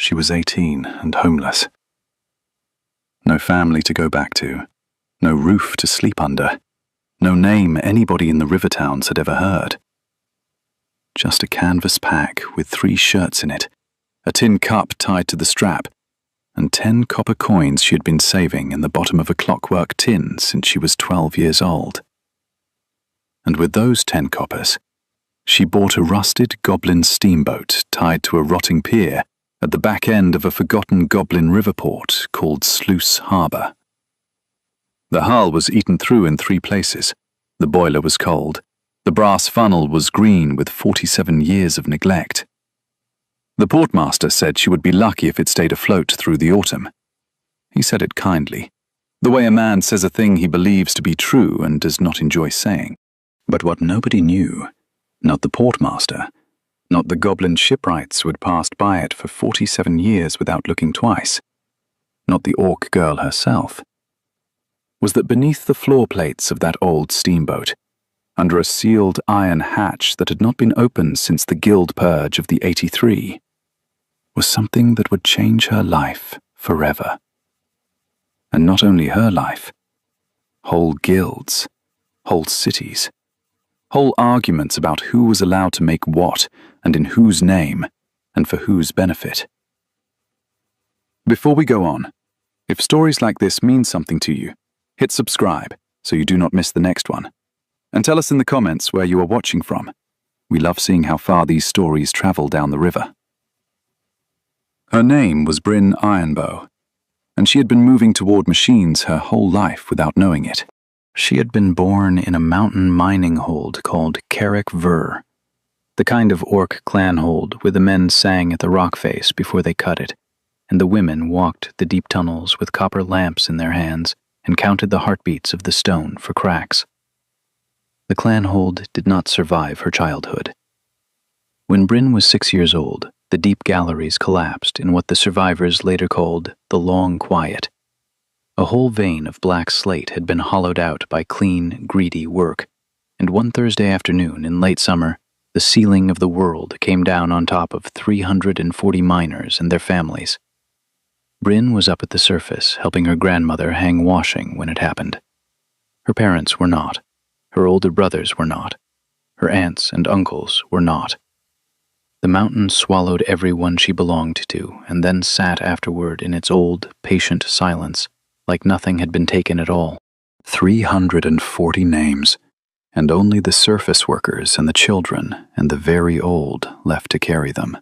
She was 18 and homeless. No family to go back to, no roof to sleep under, no name anybody in the river towns had ever heard. Just a canvas pack with 3 shirts in it, a tin cup tied to the strap, and 10 copper coins she had been saving in the bottom of a clockwork tin since she was 12 years old. And with those 10 coppers, she bought a rusted Goblin Steamboat tied to a rotting pier at the back end of a forgotten Goblin river port called Sluice Harbour. The hull was eaten through in 3 places. The boiler was cold. The brass funnel was green with 47 years of neglect. The portmaster said she would be lucky if it stayed afloat through the autumn. He said it kindly, the way a man says a thing he believes to be true and does not enjoy saying. But what nobody knew, not the portmaster, not the Goblin shipwrights who had passed by it for 47 years without looking twice, not the orc girl herself, was that beneath the floor plates of that old steamboat, under a sealed iron hatch that had not been opened since the guild purge of the 83, was something that would change her life forever. And not only her life, whole guilds, whole cities, whole arguments about who was allowed to make what and in whose name and for whose benefit. Before we go on, if stories like this mean something to you, hit subscribe so you do not miss the next one. And tell us in the comments where you are watching from. We love seeing how far these stories travel down the river. Her name was Bryn Ironbow, and she had been moving toward machines her whole life without knowing it. She had been born in a mountain mining hold called Carrick Ver, the kind of orc clan hold where the men sang at the rock face before they cut it, and the women walked the deep tunnels with copper lamps in their hands and counted the heartbeats of the stone for cracks. The clan hold did not survive her childhood. When Bryn was 6 years old, the deep galleries collapsed in what the survivors later called the Long Quiet. A whole vein of black slate had been hollowed out by clean, greedy work, and one Thursday afternoon in late summer, the ceiling of the world came down on top of 340 miners and their families. Bryn was up at the surface, helping her grandmother hang washing when it happened. Her parents were not. Her older brothers were not. Her aunts and uncles were not. The mountain swallowed everyone she belonged to, and then sat afterward in its old, patient silence, like nothing had been taken at all. 340 names, and only the surface workers and the children and the very old left to carry them.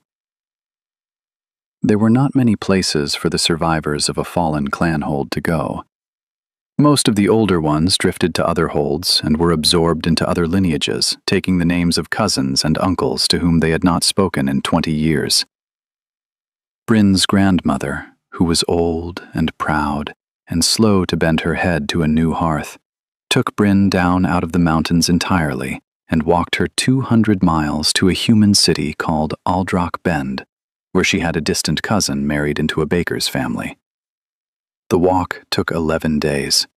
There were not many places for the survivors of a fallen clan hold to go. Most of the older ones drifted to other holds and were absorbed into other lineages, taking the names of cousins and uncles to whom they had not spoken in 20 years. Bryn's grandmother, who was old and proud and slow to bend her head to a new hearth, took Bryn down out of the mountains entirely and walked her 200 miles to a human city called Aldroch Bend, where she had a distant cousin married into a baker's family. The walk took 11 days.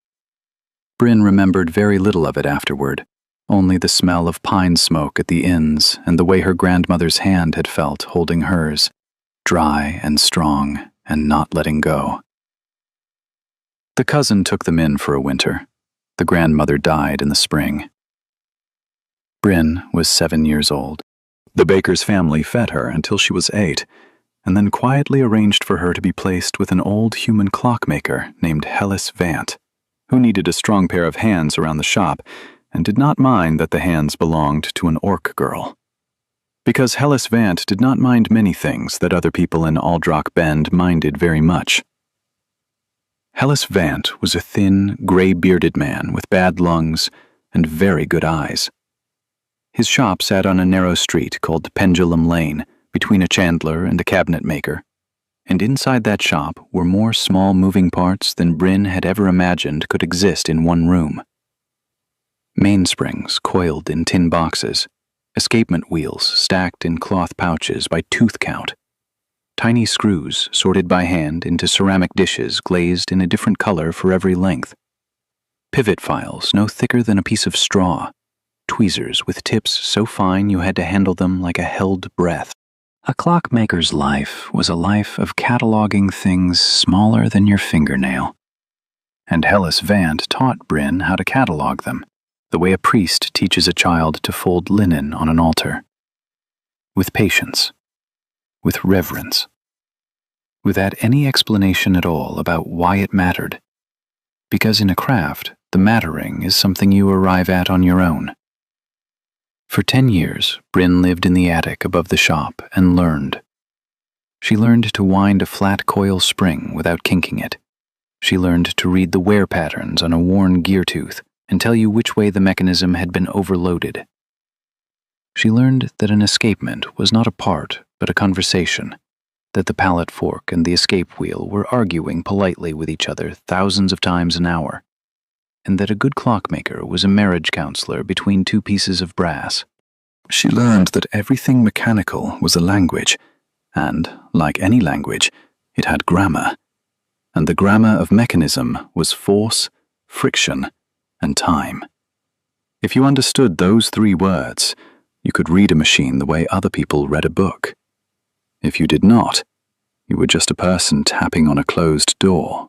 Bryn remembered very little of it afterward, only the smell of pine smoke at the inns and the way her grandmother's hand had felt holding hers, dry and strong and not letting go. The cousin took them in for a winter. The grandmother died in the spring. Bryn was 7 years old. The baker's family fed her until she was 8, and then quietly arranged for her to be placed with an old human clockmaker named Hellis Vant, who needed a strong pair of hands around the shop and did not mind that the hands belonged to an orc girl. Because Hellis Vant did not mind many things that other people in Aldroch Bend minded very much. Hellis Vant was a thin, gray-bearded man with bad lungs and very good eyes. His shop sat on a narrow street called Pendulum Lane, between a chandler and a cabinet maker, and inside that shop were more small moving parts than Bryn had ever imagined could exist in one room. Mainsprings coiled in tin boxes, escapement wheels stacked in cloth pouches by tooth count, tiny screws sorted by hand into ceramic dishes glazed in a different color for every length, pivot files no thicker than a piece of straw, tweezers with tips so fine you had to handle them like a held breath. A clockmaker's life was a life of cataloging things smaller than your fingernail. And Hellis Vant taught Bryn how to catalog them, the way a priest teaches a child to fold linen on an altar. With patience, with reverence, without any explanation at all about why it mattered. Because in a craft, the mattering is something you arrive at on your own. For 10 years, Bryn lived in the attic above the shop and learned. She learned to wind a flat coil spring without kinking it. She learned to read the wear patterns on a worn gear tooth and tell you which way the mechanism had been overloaded. She learned that an escapement was not a part, but a conversation, that the pallet fork and the escape wheel were arguing politely with each other thousands of times an hour, and that a good clockmaker was a marriage counselor between two pieces of brass. She learned that everything mechanical was a language, and, like any language, it had grammar. And the grammar of mechanism was force, friction, and time. If you understood those 3 words, you could read a machine the way other people read a book. If you did not, you were just a person tapping on a closed door.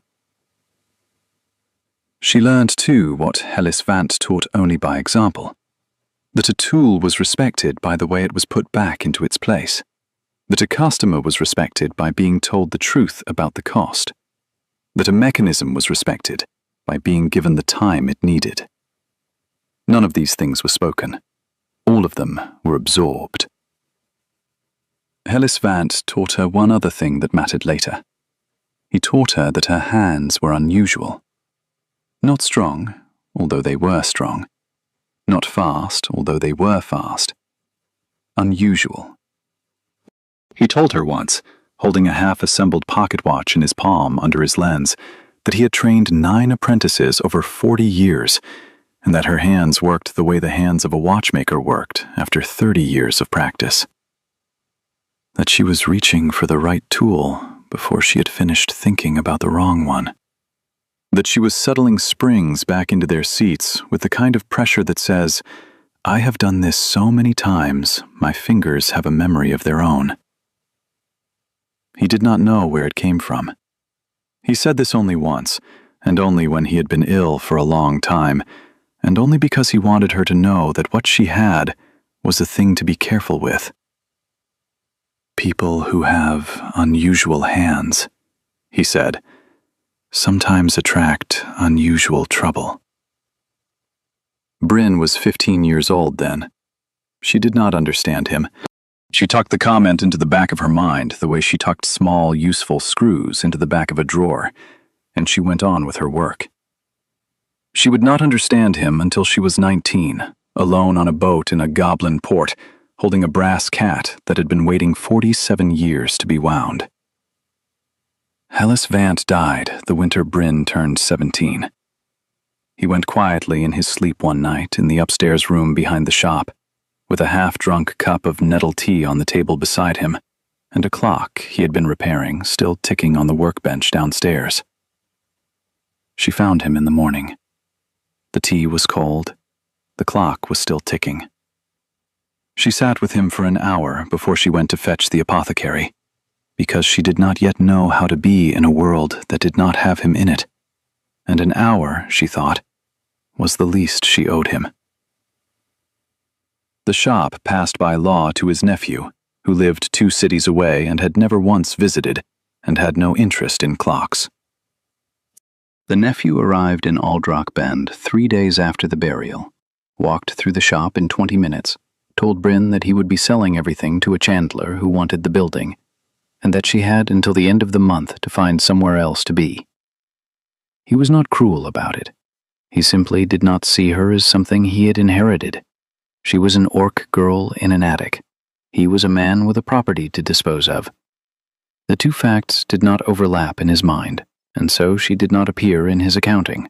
She learned, too, what Hellis Vant taught only by example, that a tool was respected by the way it was put back into its place, that a customer was respected by being told the truth about the cost, that a mechanism was respected by being given the time it needed. None of these things were spoken. All of them were absorbed. Hellis Vant taught her one other thing that mattered later. He taught her that her hands were unusual. Not strong, although they were strong. Not fast, although they were fast. Unusual. He told her once, holding a half-assembled pocket watch in his palm under his lens, that he had trained 9 apprentices over 40 years, and that her hands worked the way the hands of a watchmaker worked after 30 years of practice. That she was reaching for the right tool before she had finished thinking about the wrong one. That she was settling springs back into their seats with the kind of pressure that says, "I have done this so many times, my fingers have a memory of their own." He did not know where it came from. He said this only once, and only when he had been ill for a long time, and only because he wanted her to know that what she had was a thing to be careful with. "People who have unusual hands," he said, "sometimes attract unusual trouble." Bryn was 15 years old then. She did not understand him. She tucked the comment into the back of her mind the way she tucked small, useful screws into the back of a drawer, and she went on with her work. She would not understand him until she was 19, alone on a boat in a Goblin port, holding a brass cat that had been waiting 47 years to be wound. Hellis Vant died the winter Bryn turned 17. He went quietly in his sleep one night in the upstairs room behind the shop, with a half-drunk cup of nettle tea on the table beside him, and a clock he had been repairing still ticking on the workbench downstairs. She found him in the morning. The tea was cold. The clock was still ticking. She sat with him for an hour before she went to fetch the apothecary, because she did not yet know how to be in a world that did not have him in it, and an hour, she thought, was the least she owed him. The shop passed by law to his nephew, who lived 2 cities away and had never once visited, and had no interest in clocks. The nephew arrived in Aldrock Bend 3 days after the burial, walked through the shop in 20 minutes, told Bryn that he would be selling everything to a chandler who wanted the building, and that she had until the end of the month to find somewhere else to be. He was not cruel about it. He simply did not see her as something he had inherited. She was an orc girl in an attic. He was a man with a property to dispose of. The 2 facts did not overlap in his mind, and so she did not appear in his accounting.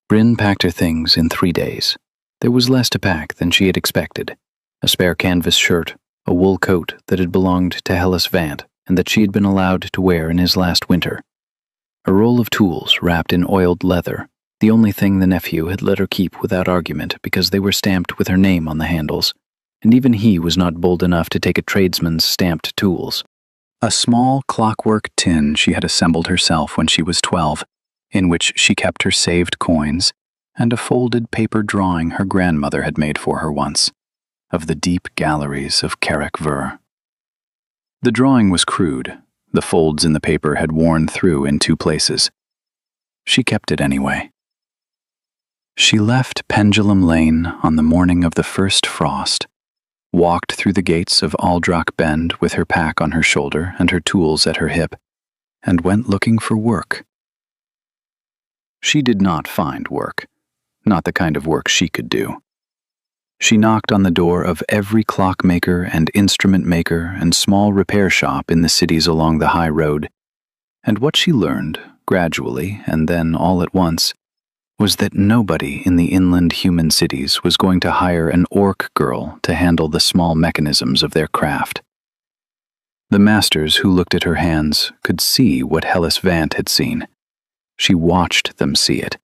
Bryn packed her things in 3 days. There was less to pack than she had expected. A spare canvas shirt, a wool coat that had belonged to Hellis Vant and that she had been allowed to wear in his last winter. A roll of tools wrapped in oiled leather, the only thing the nephew had let her keep without argument because they were stamped with her name on the handles, and even he was not bold enough to take a tradesman's stamped tools. A small clockwork tin she had assembled herself when she was 12, in which she kept her saved coins, and a folded paper drawing her grandmother had made for her once, of the deep galleries of Carrick-Ver. The drawing was crude. The folds in the paper had worn through in 2 places. She kept it anyway. She left Pendulum Lane on the morning of the first frost, walked through the gates of Aldrock Bend with her pack on her shoulder and her tools at her hip, and went looking for work. She did not find work, not the kind of work she could do. She knocked on the door of every clockmaker and instrument maker and small repair shop in the cities along the high road, and what she learned, gradually and then all at once, was that nobody in the inland human cities was going to hire an orc girl to handle the small mechanisms of their craft. The masters who looked at her hands could see what Hellas Vant had seen. She watched them see it.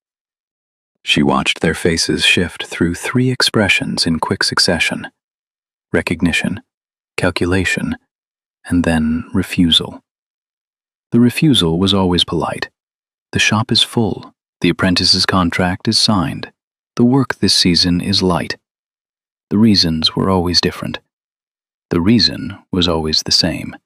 She watched their faces shift through 3 expressions in quick succession: recognition, calculation, and then refusal. The refusal was always polite. The shop is full. The apprentice's contract is signed. The work this season is light. The reasons were always different. The reason was always the same.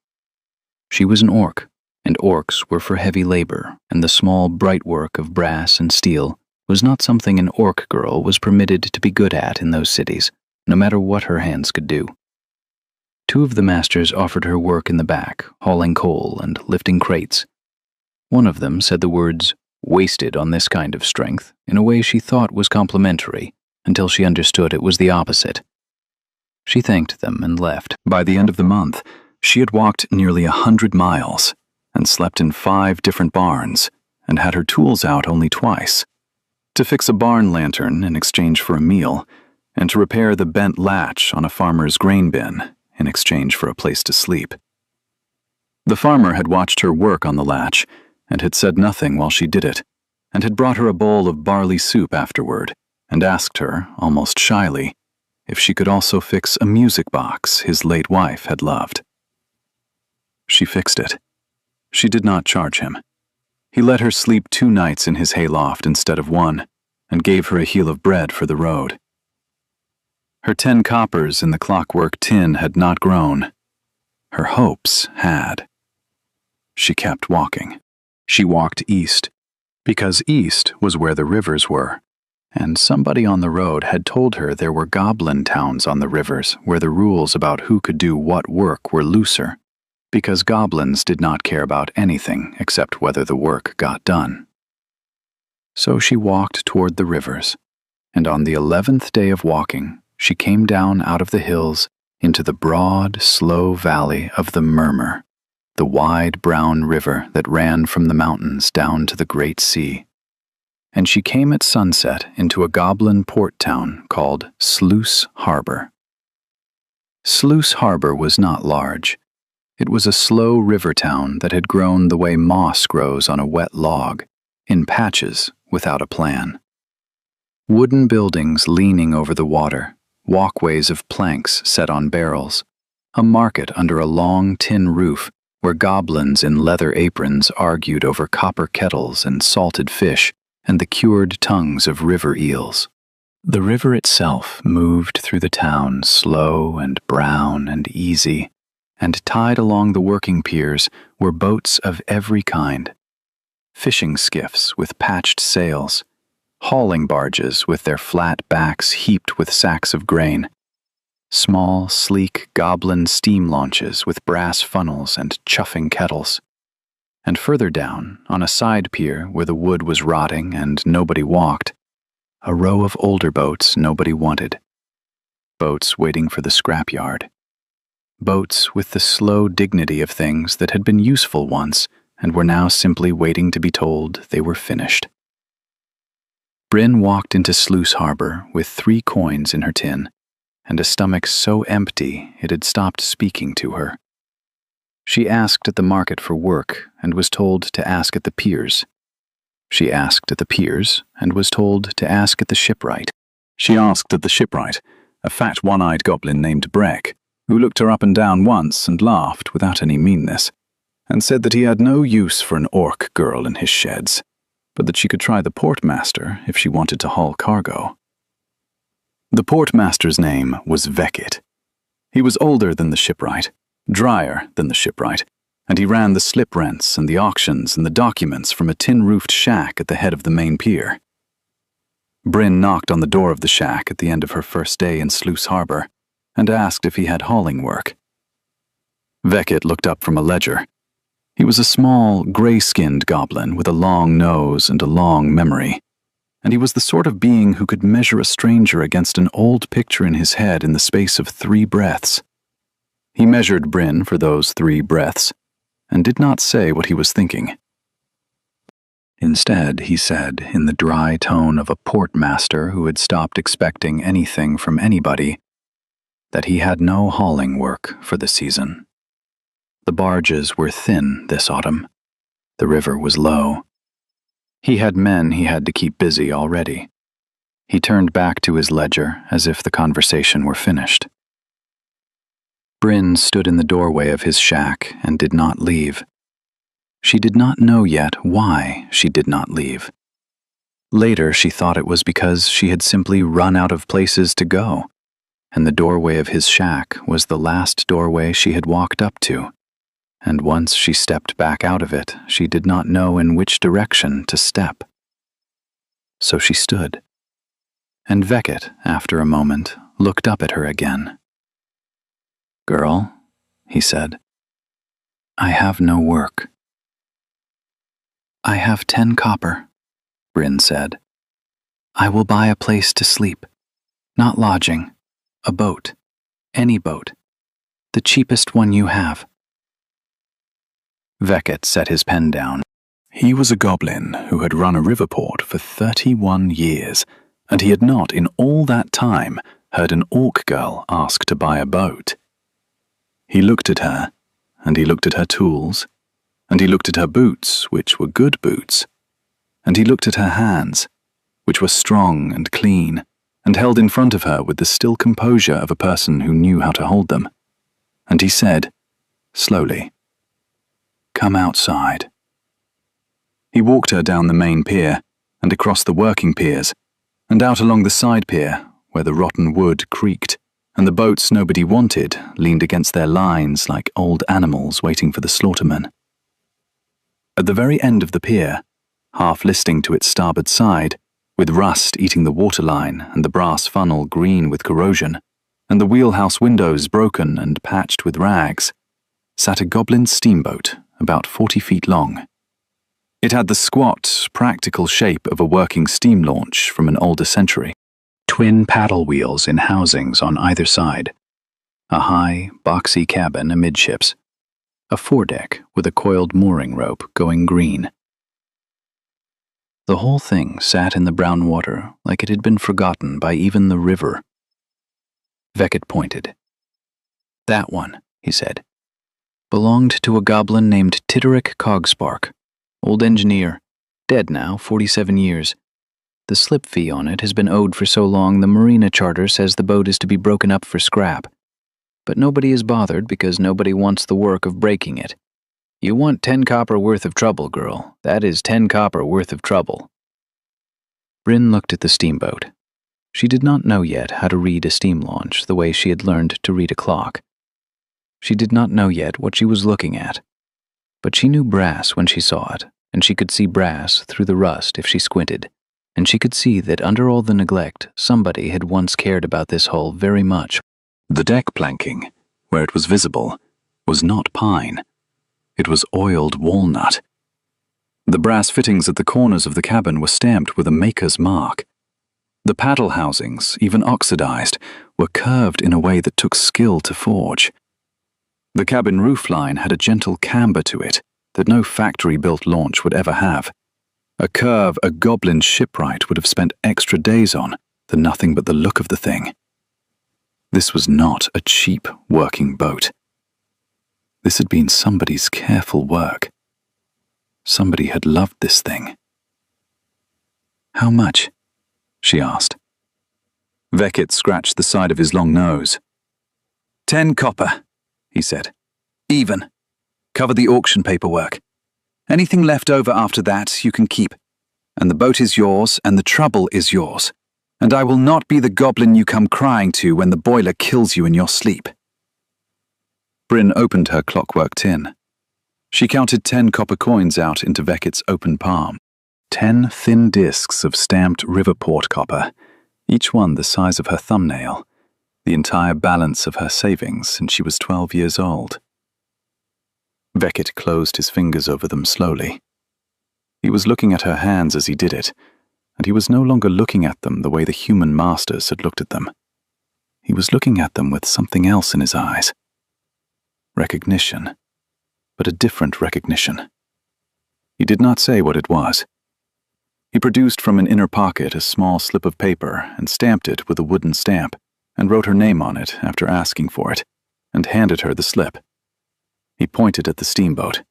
She was an orc, and orcs were for heavy labor, and the small, bright work of brass and steel was not something an orc girl was permitted to be good at in those cities, no matter what her hands could do. 2 of the masters offered her work in the back, hauling coal and lifting crates. One of them said the words "wasted on this kind of strength" in a way she thought was complimentary, until she understood it was the opposite. She thanked them and left. By the end of the month, she had walked nearly 100 miles, and slept in 5 different barns, and had her tools out only twice: to fix a barn lantern in exchange for a meal, and to repair the bent latch on a farmer's grain bin in exchange for a place to sleep. The farmer had watched her work on the latch, and had said nothing while she did it, and had brought her a bowl of barley soup afterward, and asked her, almost shyly, if she could also fix a music box his late wife had loved. She fixed it. She did not charge him. He let her sleep 2 nights in his hayloft instead of 1, and gave her a heel of bread for the road. Her 10 coppers in the clockwork tin had not grown. Her hopes had. She kept walking. She walked east, because east was where the rivers were, and somebody on the road had told her there were goblin towns on the rivers where the rules about who could do what work were looser, because goblins did not care about anything except whether the work got done. So she walked toward the rivers, and on the 11th day of walking, she came down out of the hills into the broad, slow valley of the Murmur, the wide brown river that ran from the mountains down to the great sea. And she came at sunset into a goblin port town called Sluice Harbor. Sluice Harbor was not large. It was a slow river town that had grown the way moss grows on a wet log, in patches without a plan. Wooden buildings leaning over the water, walkways of planks set on barrels, a market under a long tin roof where goblins in leather aprons argued over copper kettles and salted fish and the cured tongues of river eels. The river itself moved through the town slow and brown and easy, and tied along the working piers were boats of every kind: fishing skiffs with patched sails, hauling barges with their flat backs heaped with sacks of grain, small, sleek goblin steam launches with brass funnels and chuffing kettles. And further down, on a side pier where the wood was rotting and nobody walked, a row of older boats nobody wanted. Boats waiting for the scrapyard. Boats with the slow dignity of things that had been useful once and were now simply waiting to be told they were finished. Bryn walked into Sluice Harbor with 3 coins in her tin, and a stomach so empty it had stopped speaking to her. She asked at the market for work and was told to ask at the piers. She asked at the piers and was told to ask at the shipwright. She asked at the shipwright a fat one-eyed goblin named Breck, who looked her up and down once and laughed without any meanness, and said that he had no use for an orc girl in his sheds, but that she could try the portmaster if she wanted to haul cargo. The portmaster's name was Vecket. He was older than the shipwright, drier than the shipwright, and he ran the slip rents and the auctions and the documents from a tin-roofed shack at the head of the main pier. Bryn knocked on the door of the shack at the end of her first day in Sluice Harbor and asked if he had hauling work. Vecket looked up from a ledger. He was a small, gray-skinned goblin with a long nose and a long memory, and he was the sort of being who could measure a stranger against an old picture in his head in the space of 3 breaths. He measured Bryn for those 3 breaths, and did not say what he was thinking. Instead, he said, in the dry tone of a portmaster who had stopped expecting anything from anybody, that he had no hauling work for the season. The barges were thin this autumn. The river was low. He had men he had to keep busy already. He turned back to his ledger as if the conversation were finished. Bryn stood in the doorway of his shack and did not leave. She did not know yet why she did not leave. Later, she thought it was because she had simply run out of places to go, and the doorway of his shack was the last doorway she had walked up to, and once she stepped back out of it, she did not know in which direction to step. So she stood, and Vecket, after a moment, looked up at her again. "Girl," he said, "I have no work." "I have 10 copper," Bryn said. "I will buy a place to sleep. Not lodging. A boat. Any boat. The cheapest one you have." Vecket set his pen down. He was a goblin who had run a river port for 31 years, and he had not in all that time heard an orc girl ask to buy a boat. He looked at her, and he looked at her tools, and he looked at her boots, which were good boots, and he looked at her hands, which were strong and clean, and held in front of her with the still composure of a person who knew how to hold them. And he said, slowly, "Come outside." He walked her down the main pier, and across the working piers, and out along the side pier, where the rotten wood creaked, and the boats nobody wanted leaned against their lines like old animals waiting for the slaughterman. At the very end of the pier, half listing to its starboard side, with rust eating the waterline and the brass funnel green with corrosion, and the wheelhouse windows broken and patched with rags, sat a Goblin Steamboat about 40 feet long. It had the squat, practical shape of a working steam launch from an older century. Twin paddle wheels in housings on either side, a high, boxy cabin amidships, a foredeck with a coiled mooring rope going green. The whole thing sat in the brown water like it had been forgotten by even the river. Vecket pointed. "That one," he said, "belonged to a goblin named Tidderick Cogspark, old engineer, dead now, 47 years. The slip fee on it has been owed for so long the marina charter says the boat is to be broken up for scrap. But nobody is bothered because nobody wants the work of breaking it. You want 10 copper worth of trouble, girl. That is 10 copper worth of trouble." Bryn looked at the steamboat. She did not know yet how to read a steam launch the way she had learned to read a clock. She did not know yet what she was looking at. But she knew brass when she saw it, and she could see brass through the rust if she squinted, and she could see that under all the neglect, somebody had once cared about this hull very much. The deck planking, where it was visible, was not pine. It was oiled walnut. The brass fittings at the corners of the cabin were stamped with a maker's mark. The paddle housings, even oxidized, were curved in a way that took skill to forge. The cabin roofline had a gentle camber to it that no factory-built launch would ever have, a curve a goblin shipwright would have spent extra days on than nothing but the look of the thing. This was not a cheap working boat. This had been somebody's careful work. Somebody had loved this thing. "How much?" she asked. Beckett scratched the side of his long nose. 10 copper, he said. Even. Cover the auction paperwork. Anything left over after that you can keep. And the boat is yours, and the trouble is yours. And I will not be the goblin you come crying to when the boiler kills you in your sleep. Bryn opened her clockwork tin. She counted 10 copper coins out into Beckett's open palm. 10 thin discs of stamped Riverport copper, each one the size of her thumbnail, the entire balance of her savings since she was 12 years old. Beckett closed his fingers over them slowly. He was looking at her hands as he did it, and he was no longer looking at them the way the human masters had looked at them. He was looking at them with something else in his eyes. Recognition, but a different recognition. He did not say what it was. He produced from an inner pocket a small slip of paper and stamped it with a wooden stamp, and wrote her name on it after asking for it, and handed her the slip. He pointed at the steamboat.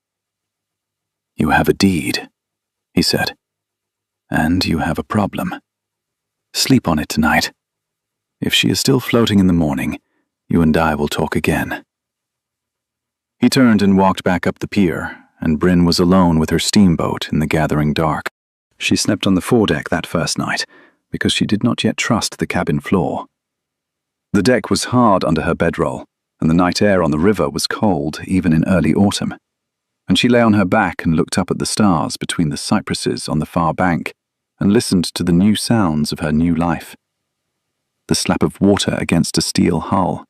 "You have a deed," he said, "and you have a problem. Sleep on it tonight. If she is still floating in the morning, you and I will talk again." He turned and walked back up the pier, and Bryn was alone with her steamboat in the gathering dark. She slept on the foredeck that first night, because she did not yet trust the cabin floor. The deck was hard under her bedroll, and the night air on the river was cold even in early autumn, and she lay on her back and looked up at the stars between the cypresses on the far bank, and listened to the new sounds of her new life. The slap of water against a steel hull,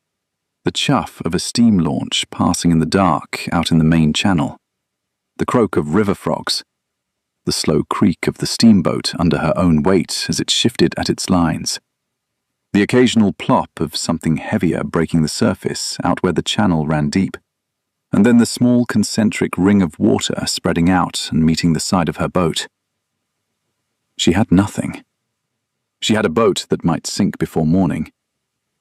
the chuff of a steam launch passing in the dark out in the main channel, the croak of river frogs, the slow creak of the steamboat under her own weight as it shifted at its lines, the occasional plop of something heavier breaking the surface out where the channel ran deep, and then the small concentric ring of water spreading out and meeting the side of her boat. She had nothing. She had a boat that might sink before morning.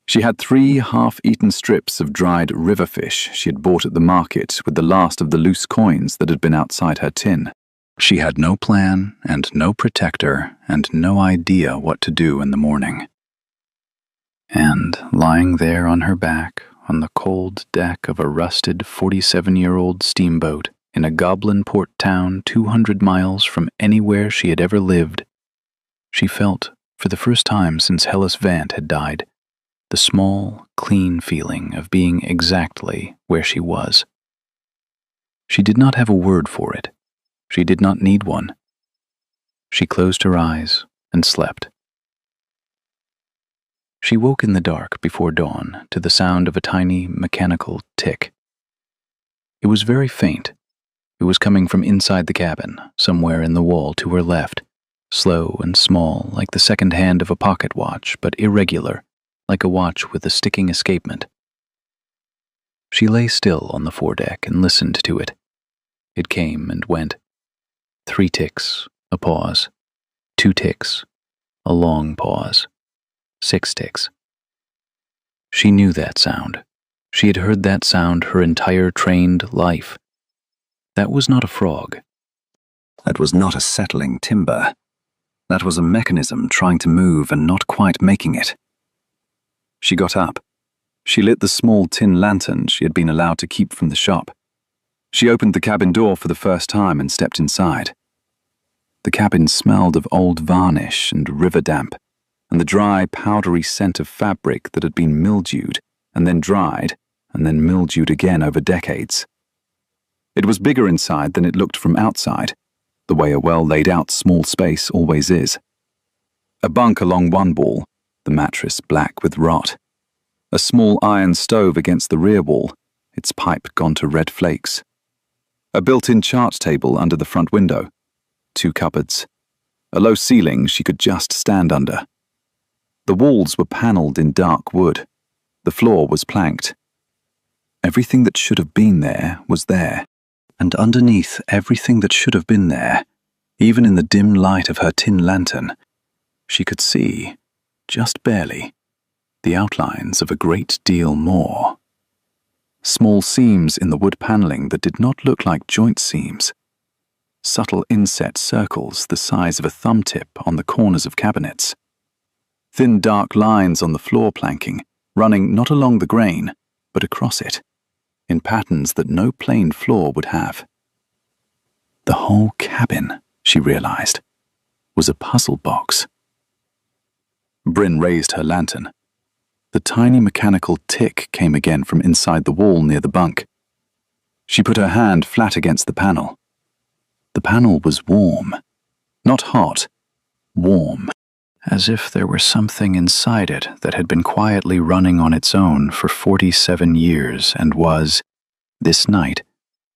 She had 3 half-eaten strips of dried river fish she had bought at the market with the last of the loose coins that had been outside her tin. She had no plan and no protector and no idea what to do in the morning. And lying there on her back on the cold deck of a rusted 47-year-old steamboat in a Goblin port town 200 miles from anywhere she had ever lived, she felt, for the first time since Hellas Vant had died, the small, clean feeling of being exactly where she was. She did not have a word for it. She did not need one. She closed her eyes and slept. She woke in the dark before dawn to the sound of a tiny mechanical tick. It was very faint. It was coming from inside the cabin, somewhere in the wall to her left, slow and small like the second hand of a pocket watch, but irregular, like a watch with a sticking escapement. She lay still on the foredeck and listened to it. It came and went. 3 ticks, a pause. 2 ticks, a long pause. 6 ticks. She knew that sound. She had heard that sound her entire trained life. That was not a frog. That was not a settling timber. That was a mechanism trying to move and not quite making it. She got up. She lit the small tin lantern she had been allowed to keep from the shop. She opened the cabin door for the first time and stepped inside. The cabin smelled of old varnish and river damp, and the dry, powdery scent of fabric that had been mildewed, and then dried, and then mildewed again over decades. It was bigger inside than it looked from outside, the way a well-laid-out small space always is. A bunk along one wall, the mattress black with rot. A small iron stove against the rear wall, its pipe gone to red flakes. A built-in chart table under the front window. 2 cupboards. A low ceiling she could just stand under. The walls were panelled in dark wood. The floor was planked. Everything that should have been there was there, and underneath everything that should have been there, even in the dim light of her tin lantern, she could see, just barely, the outlines of a great deal more. Small seams in the wood panelling that did not look like joint seams. Subtle inset circles the size of a thumb tip on the corners of cabinets. thin dark lines on the floor planking, running not along the grain, but across it, in patterns that no plain floor would have. The whole cabin, she realized, was a puzzle box. Bryn raised her lantern. The tiny mechanical tick came again from inside the wall near the bunk. She put her hand flat against the panel. The panel was warm. Not hot, warm. As if there were something inside it that had been quietly running on its own for 47 years and was, this night,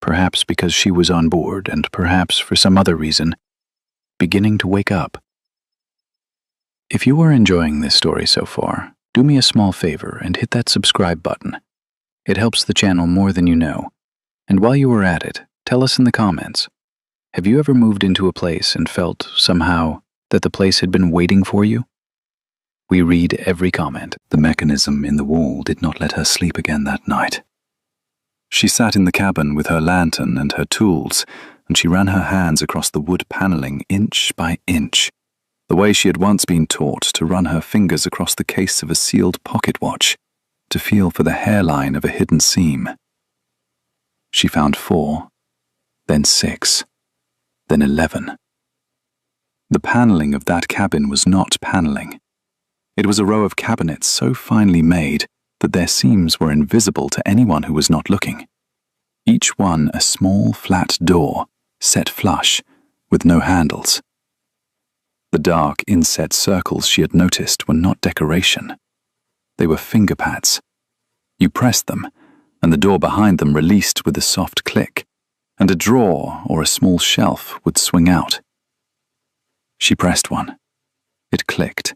perhaps because she was on board and perhaps for some other reason, beginning to wake up. If you are enjoying this story so far, do me a small favor and hit that subscribe button. It helps the channel more than you know. And while you are at it, tell us in the comments, have you ever moved into a place and felt, somehow, that the place had been waiting for you? We read every comment. The mechanism in the wall did not let her sleep again that night. She sat in the cabin with her lantern and her tools, and she ran her hands across the wood paneling inch by inch, the way she had once been taught to run her fingers across the case of a sealed pocket watch, to feel for the hairline of a hidden seam. She found 4, then 6, then 11. The paneling of that cabin was not paneling. It was a row of cabinets so finely made that their seams were invisible to anyone who was not looking. Each one a small, flat door, set flush, with no handles. The dark, inset circles she had noticed were not decoration. They were finger pads. You pressed them, and the door behind them released with a soft click, and a drawer or a small shelf would swing out. She pressed one. It clicked.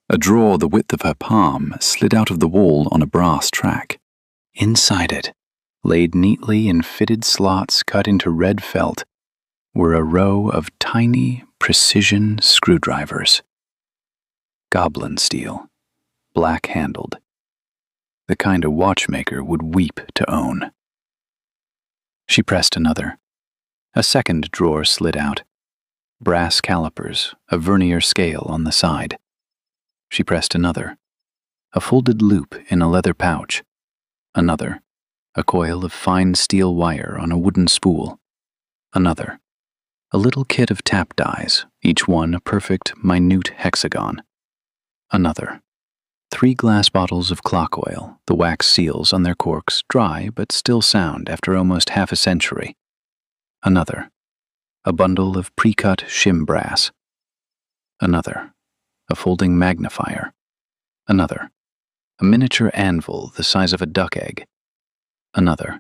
A drawer the width of her palm slid out of the wall on a brass track. Inside it, laid neatly in fitted slots cut into red felt, were a row of tiny, precision screwdrivers. Goblin steel, black-handled. The kind a watchmaker would weep to own. She pressed another. A second drawer slid out. Brass calipers, a vernier scale on the side. She pressed another. A folded loop in a leather pouch. Another. A coil of fine steel wire on a wooden spool. Another. A little kit of tap dies, each one a perfect, minute hexagon. Another. 3 glass bottles of clock oil, the wax seals on their corks dry but still sound after almost half a century. Another. A bundle of pre-cut shim brass. Another. A folding magnifier. Another. A miniature anvil the size of a duck egg. Another.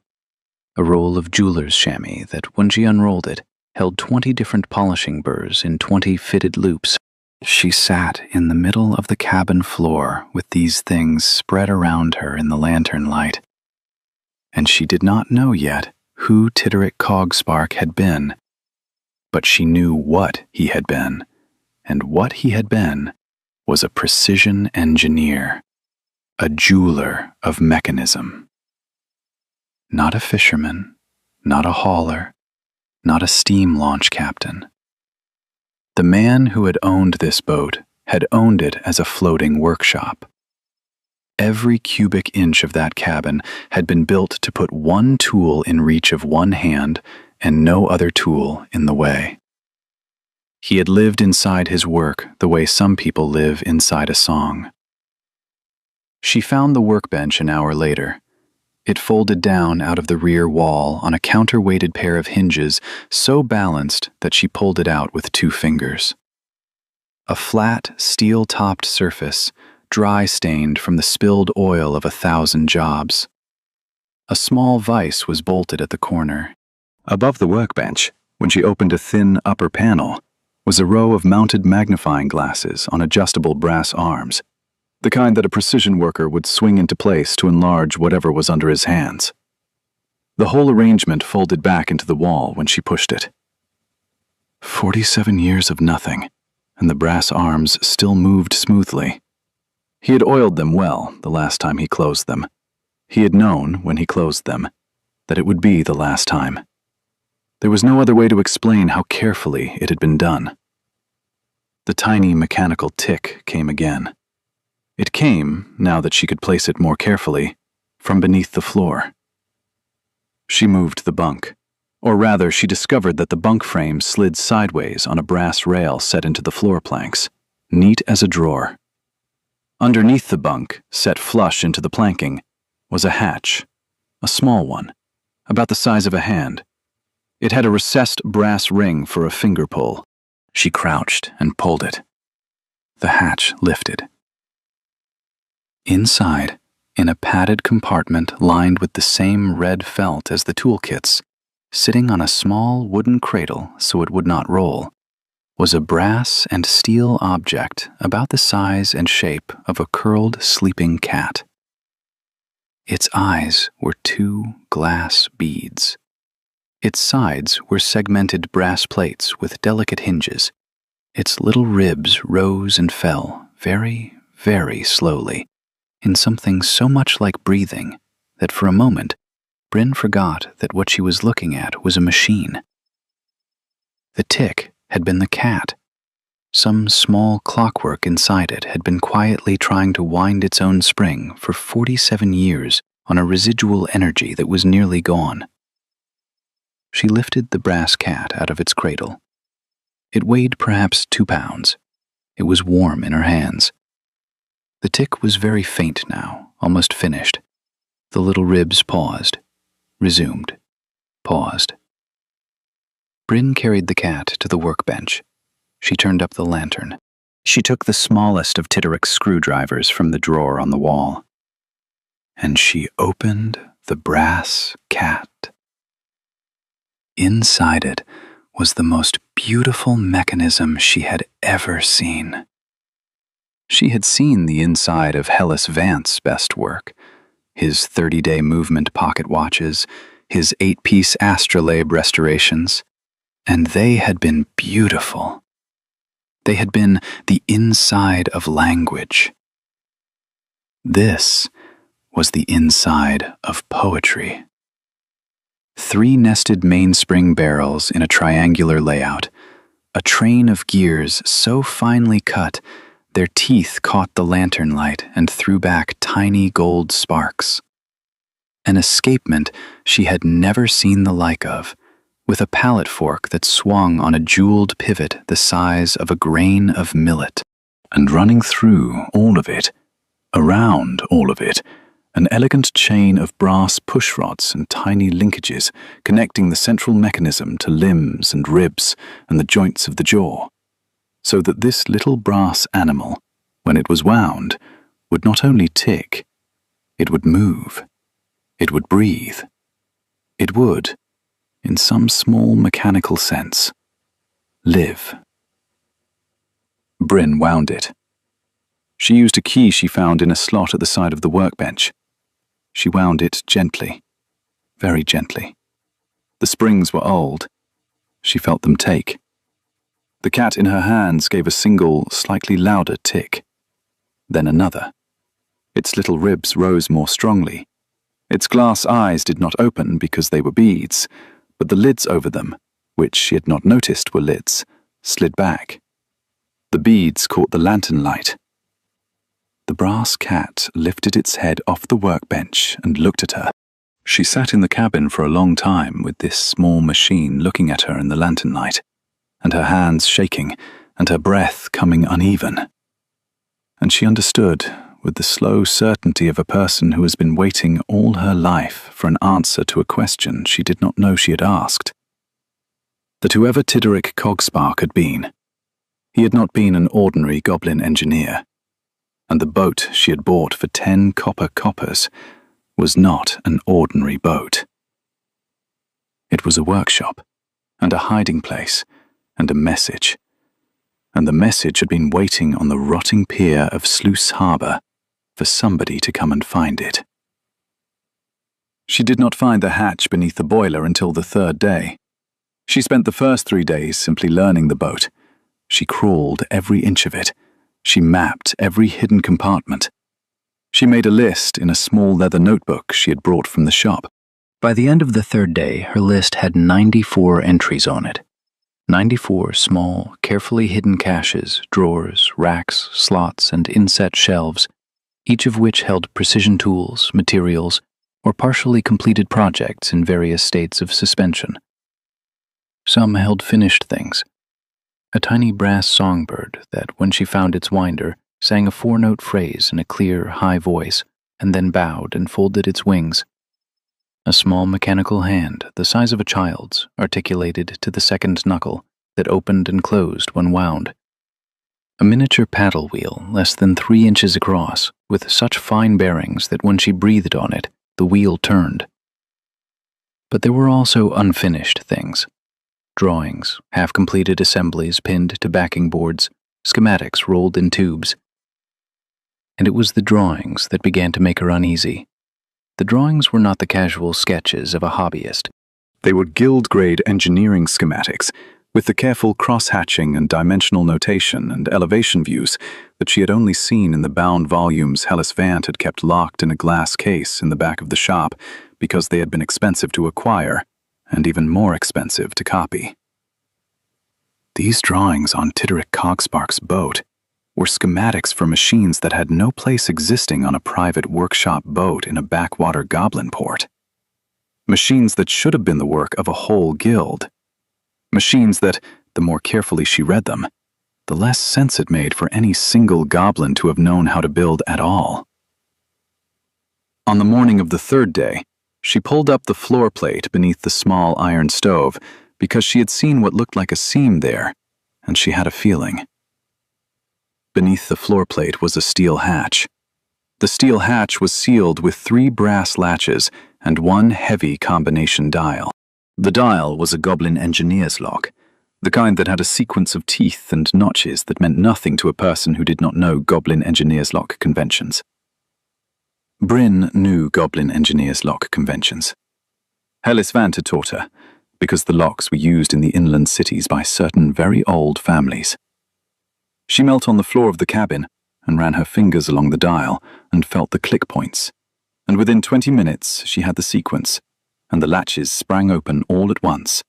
A roll of jeweler's chamois that, when she unrolled it, held 20 different polishing burrs in 20 fitted loops. She sat in the middle of the cabin floor with these things spread around her in the lantern light. And she did not know yet who Tidderick Cogspark had been, but she knew what he had been, and what he had been was a precision engineer, a jeweler of mechanism. Not a fisherman, not a hauler, not a steam launch captain. The man who had owned this boat had owned it as a floating workshop. Every cubic inch of that cabin had been built to put one tool in reach of one hand and no other tool in the way. He had lived inside his work the way some people live inside a song. She found the workbench an hour later. It folded down out of the rear wall on a counterweighted pair of hinges so balanced that she pulled it out with 2 fingers. A flat, steel-topped surface, dry-stained from the spilled oil of 1,000 jobs. A small vise was bolted at the corner. Above the workbench, when she opened a thin upper panel, was a row of mounted magnifying glasses on adjustable brass arms, the kind that a precision worker would swing into place to enlarge whatever was under his hands. The whole arrangement folded back into the wall when she pushed it. 47 years of nothing, and the brass arms still moved smoothly. He had oiled them well the last time he closed them. He had known, when he closed them, that it would be the last time. There was no other way to explain how carefully it had been done. The tiny mechanical tick came again. It came, now that she could place it more carefully, from beneath the floor. She moved the bunk, or rather she discovered that the bunk frame slid sideways on a brass rail set into the floor planks, neat as a drawer. Underneath the bunk, set flush into the planking, was a hatch, a small one, about the size of a hand. It had a recessed brass ring for a finger pull. She crouched and pulled it. The hatch lifted. Inside, in a padded compartment lined with the same red felt as the toolkits, sitting on a small wooden cradle so it would not roll, was a brass and steel object about the size and shape of a curled sleeping cat. Its eyes were 2 glass beads. Its sides were segmented brass plates with delicate hinges. Its little ribs rose and fell very, very slowly, in something so much like breathing that for a moment Bryn forgot that what she was looking at was a machine. The tick had been the cat. Some small clockwork inside it had been quietly trying to wind its own spring for 47 years on a residual energy that was nearly gone. She lifted the brass cat out of its cradle. It weighed perhaps 2 pounds. It was warm in her hands. The tick was very faint now, almost finished. The little ribs paused, resumed, paused. Bryn carried the cat to the workbench. She turned up the lantern. She took the smallest of Titterick's screwdrivers from the drawer on the wall. And she opened the brass cat. Inside it was the most beautiful mechanism she had ever seen. She had seen the inside of Hellas Vance's best work, his 30-day movement pocket watches, his 8-piece astrolabe restorations, and they had been beautiful. They had been the inside of language. This was the inside of poetry. 3 nested mainspring barrels in a triangular layout, a train of gears so finely cut their teeth caught the lantern light and threw back tiny gold sparks. An escapement she had never seen the like of, with a pallet fork that swung on a jeweled pivot the size of a grain of millet. And running through all of it, around all of it, an elegant chain of brass pushrods and tiny linkages connecting the central mechanism to limbs and ribs and the joints of the jaw, so that this little brass animal, when it was wound, would not only tick, it would move, it would breathe, it would, in some small mechanical sense, live. Bryn wound it. She used a key she found in a slot at the side of the workbench. She wound it gently, very gently. The springs were old. She felt them take. The cat in her hands gave a single, slightly louder tick. Then another. Its little ribs rose more strongly. Its glass eyes did not open because they were beads, but the lids over them, which she had not noticed were lids, slid back. The beads caught the lantern light. The brass cat lifted its head off the workbench and looked at her. She sat in the cabin for a long time with this small machine looking at her in the lantern light, and her hands shaking, and her breath coming uneven. And she understood, with the slow certainty of a person who has been waiting all her life for an answer to a question she did not know she had asked, that whoever Titterick Cogspark had been, he had not been an ordinary goblin engineer, and the boat she had bought for 10 copper coppers was not an ordinary boat. It was a workshop, and a hiding place, and a message, and the message had been waiting on the rotting pier of Sluice Harbour for somebody to come and find it. She did not find the hatch beneath the boiler until the 3rd day. She spent the first 3 days simply learning the boat. She crawled every inch of it. She mapped every hidden compartment. She made a list in a small leather notebook she had brought from the shop. By the end of the 3rd day, her list had 94 entries on it. 94 small, carefully hidden caches, drawers, racks, slots, and inset shelves, each of which held precision tools, materials, or partially completed projects in various states of suspension. Some held finished things. A tiny brass songbird that, when she found its winder, sang a 4-note phrase in a clear, high voice, and then bowed and folded its wings. A small mechanical hand, the size of a child's, articulated to the second knuckle, that opened and closed when wound. A miniature paddle wheel less than 3 inches across, with such fine bearings that when she breathed on it, the wheel turned. But there were also unfinished things. Drawings, half-completed assemblies pinned to backing boards, schematics rolled in tubes. And it was the drawings that began to make her uneasy. The drawings were not the casual sketches of a hobbyist. They were guild-grade engineering schematics, with the careful cross-hatching and dimensional notation and elevation views that she had only seen in the bound volumes Hellis Vant had kept locked in a glass case in the back of the shop because they had been expensive to acquire and even more expensive to copy. These drawings on Tiderick Cogspark's boat were schematics for machines that had no place existing on a private workshop boat in a backwater goblin port. Machines that should have been the work of a whole guild. Machines that, the more carefully she read them, the less sense it made for any single goblin to have known how to build at all. On the morning of the 3rd day, she pulled up the floor plate beneath the small iron stove because she had seen what looked like a seam there, and she had a feeling. Beneath the floor plate was a steel hatch. The steel hatch was sealed with 3 brass latches and 1 heavy combination dial. The dial was a Goblin engineer's lock, the kind that had a sequence of teeth and notches that meant nothing to a person who did not know Goblin engineer's lock conventions. Bryn knew Goblin engineer's lock conventions. Hellis Vant had taught her, because the locks were used in the inland cities by certain very old families. She knelt on the floor of the cabin and ran her fingers along the dial and felt the click points, and within 20 minutes she had the sequence, and the latches sprang open all at once,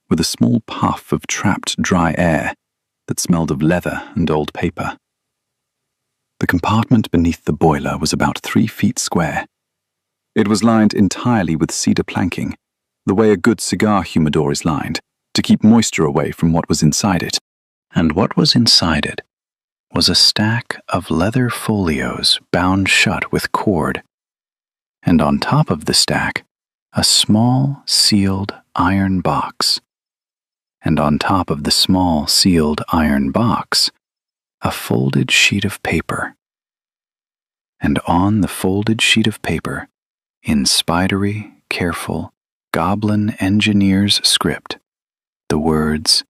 with a small puff of trapped dry air that smelled of leather and old paper. The compartment beneath the boiler was about 3 feet square. It was lined entirely with cedar planking, the way a good cigar humidor is lined, to keep moisture away from what was inside it. And what was inside it was a stack of leather folios bound shut with cord, and on top of the stack, a small sealed iron box, and on top of the small sealed iron box, a folded sheet of paper. And on the folded sheet of paper, in spidery, careful, Goblin engineer's script, the words,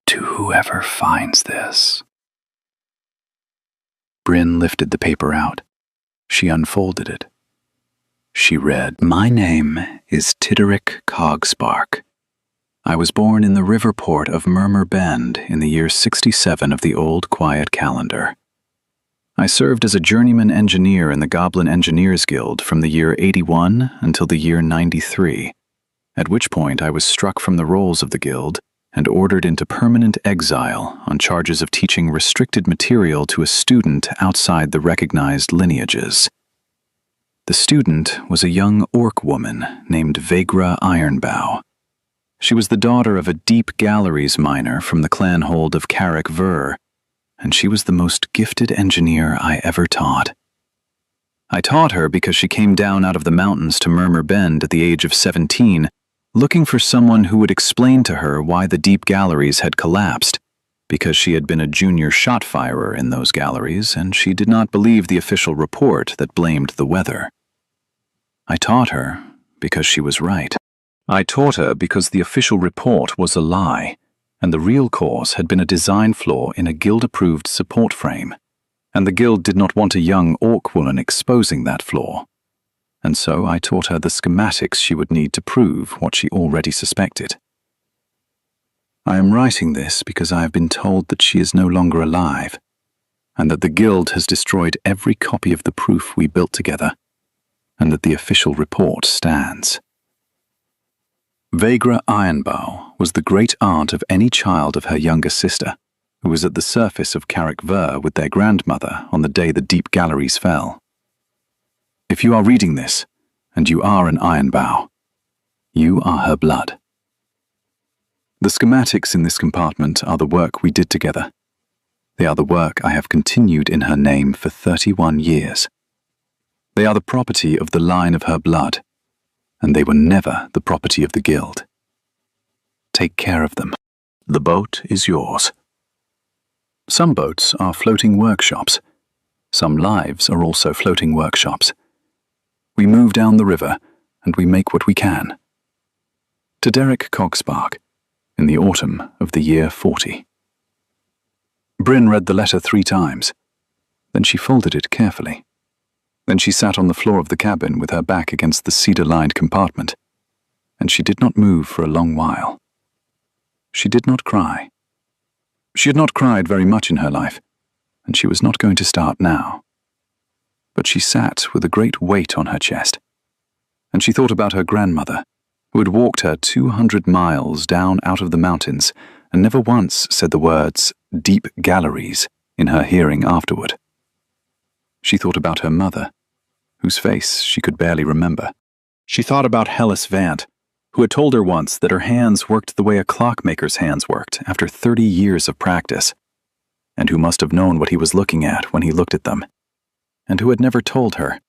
"To whoever finds this." Bryn lifted the paper out. She unfolded it. She read, "My name is Tiderick Cogspark. I was born in the river port of Murmur Bend in the year 67 of the old quiet calendar. I served as a journeyman engineer in the Goblin Engineers Guild from the year 81 until the year 93, at which point I was struck from the rolls of the guild and ordered into permanent exile on charges of teaching restricted material to a student outside the recognized lineages. The student was a young orc woman named Vagra Ironbow. She was the daughter of a Deep Galleries miner from the clanhold of Carrick Ver, and she was the most gifted engineer I ever taught. I taught her because she came down out of the mountains to Murmur Bend at the age of 17, looking for someone who would explain to her why the Deep Galleries had collapsed, because she had been a junior shot firer in those galleries, and she did not believe the official report that blamed the weather. I taught her because she was right. I taught her because the official report was a lie, and the real cause had been a design flaw in a guild-approved support frame, and the guild did not want a young orc woman exposing that flaw. And so I taught her the schematics she would need to prove what she already suspected. I am writing this because I have been told that she is no longer alive, and that the guild has destroyed every copy of the proof we built together, and that the official report stands. Vagra Ironbow was the great aunt of any child of her younger sister, who was at the surface of Carrick Ver with their grandmother on the day the deep galleries fell. If you are reading this, and you are an Ironbow, you are her blood. The schematics in this compartment are the work we did together. They are the work I have continued in her name for 31 years. They are the property of the line of her blood, and they were never the property of the guild. Take care of them. The boat is yours. Some boats are floating workshops. Some lives are also floating workshops. We move down the river, and we make what we can. To Derek Cogspark, in the autumn of the year 40. Bryn read the letter 3 times. Then she folded it carefully. Then she sat on the floor of the cabin with her back against the cedar-lined compartment, and she did not move for a long while. She did not cry. She had not cried very much in her life, and she was not going to start now. But she sat with a great weight on her chest, and she thought about her grandmother, who had walked her 200 miles down out of the mountains and never once said the words "deep galleries" in her hearing afterward. She thought about her mother, whose face she could barely remember. She thought about Hellis Vant, who had told her once that her hands worked the way a clockmaker's hands worked after 30 years of practice, and who must have known what he was looking at when he looked at them, and who had never told her,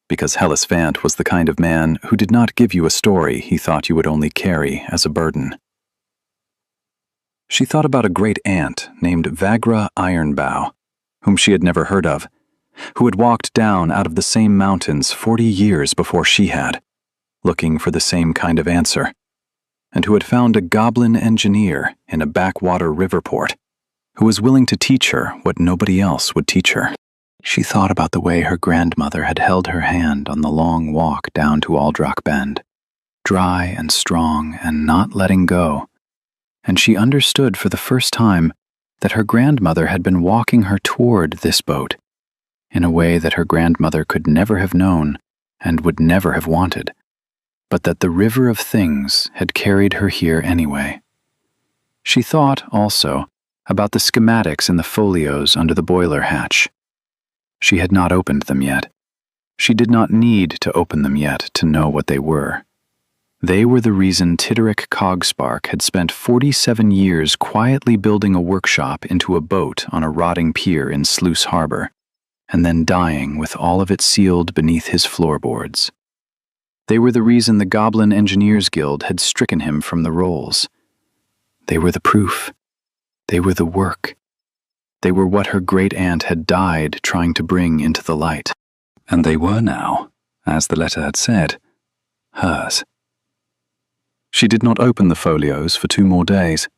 because Hellis Vant was the kind of man who did not give you a story he thought you would only carry as a burden. She thought about a great aunt named Vagra Ironbow, whom she had never heard of, who had walked down out of the same mountains 40 years before she had, looking for the same kind of answer, and who had found a goblin engineer in a backwater river port, who was willing to teach her what nobody else would teach her. She thought about the way her grandmother had held her hand on the long walk down to Aldrock Bend, dry and strong and not letting go, and she understood for the first time that her grandmother had been walking her toward this boat in a way that her grandmother could never have known and would never have wanted, but that the river of things had carried her here anyway. She thought, also, about the schematics in the folios under the boiler hatch. She had not opened them yet. She did not need to open them yet to know what they were. They were the reason Tidderick Cogspark had spent 47 years quietly building a workshop into a boat on a rotting pier in Sluice Harbor, and then dying with all of it sealed beneath his floorboards. They were the reason the Goblin Engineers Guild had stricken him from the rolls. They were the proof. They were the work. They were what her great-aunt had died trying to bring into the light. And they were now, as the letter had said, hers. She did not open the folios for 2 more days.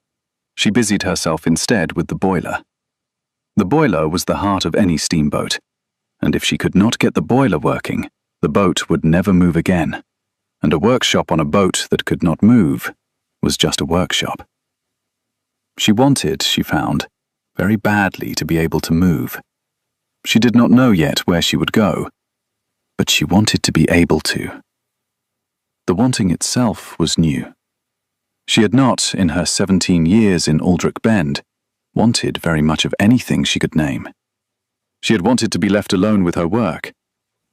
She busied herself instead with the boiler. The boiler was the heart of any steamboat, and if she could not get the boiler working, the boat would never move again, and a workshop on a boat that could not move was just a workshop. She wanted, she found, very badly to be able to move. She did not know yet where she would go, but she wanted to be able to. The wanting itself was new. She had not, in her 17 years in Aldrock Bend, wanted very much of anything she could name. She had wanted to be left alone with her work.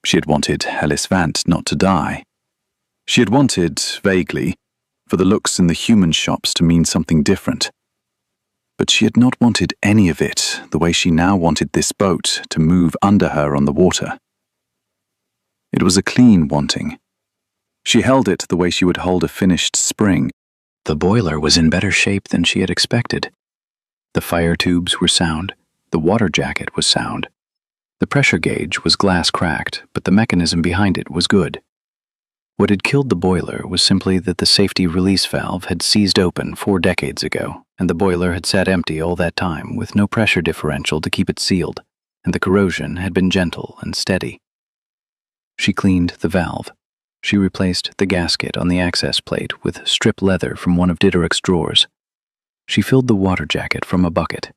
She had wanted Hellis Vant not to die. She had wanted, vaguely, for the looks in the human shops to mean something different. But she had not wanted any of it the way she now wanted this boat to move under her on the water. It was a clean wanting. She held it the way she would hold a finished spring. The boiler was in better shape than she had expected. The fire tubes were sound. The water jacket was sound. The pressure gauge was glass cracked, but the mechanism behind it was good. What had killed the boiler was simply that the safety release valve had seized open 4 decades ago, and the boiler had sat empty all that time with no pressure differential to keep it sealed, and the corrosion had been gentle and steady. She cleaned the valve. She replaced the gasket on the access plate with strip leather from one of Diderick's drawers. She filled the water jacket from a bucket.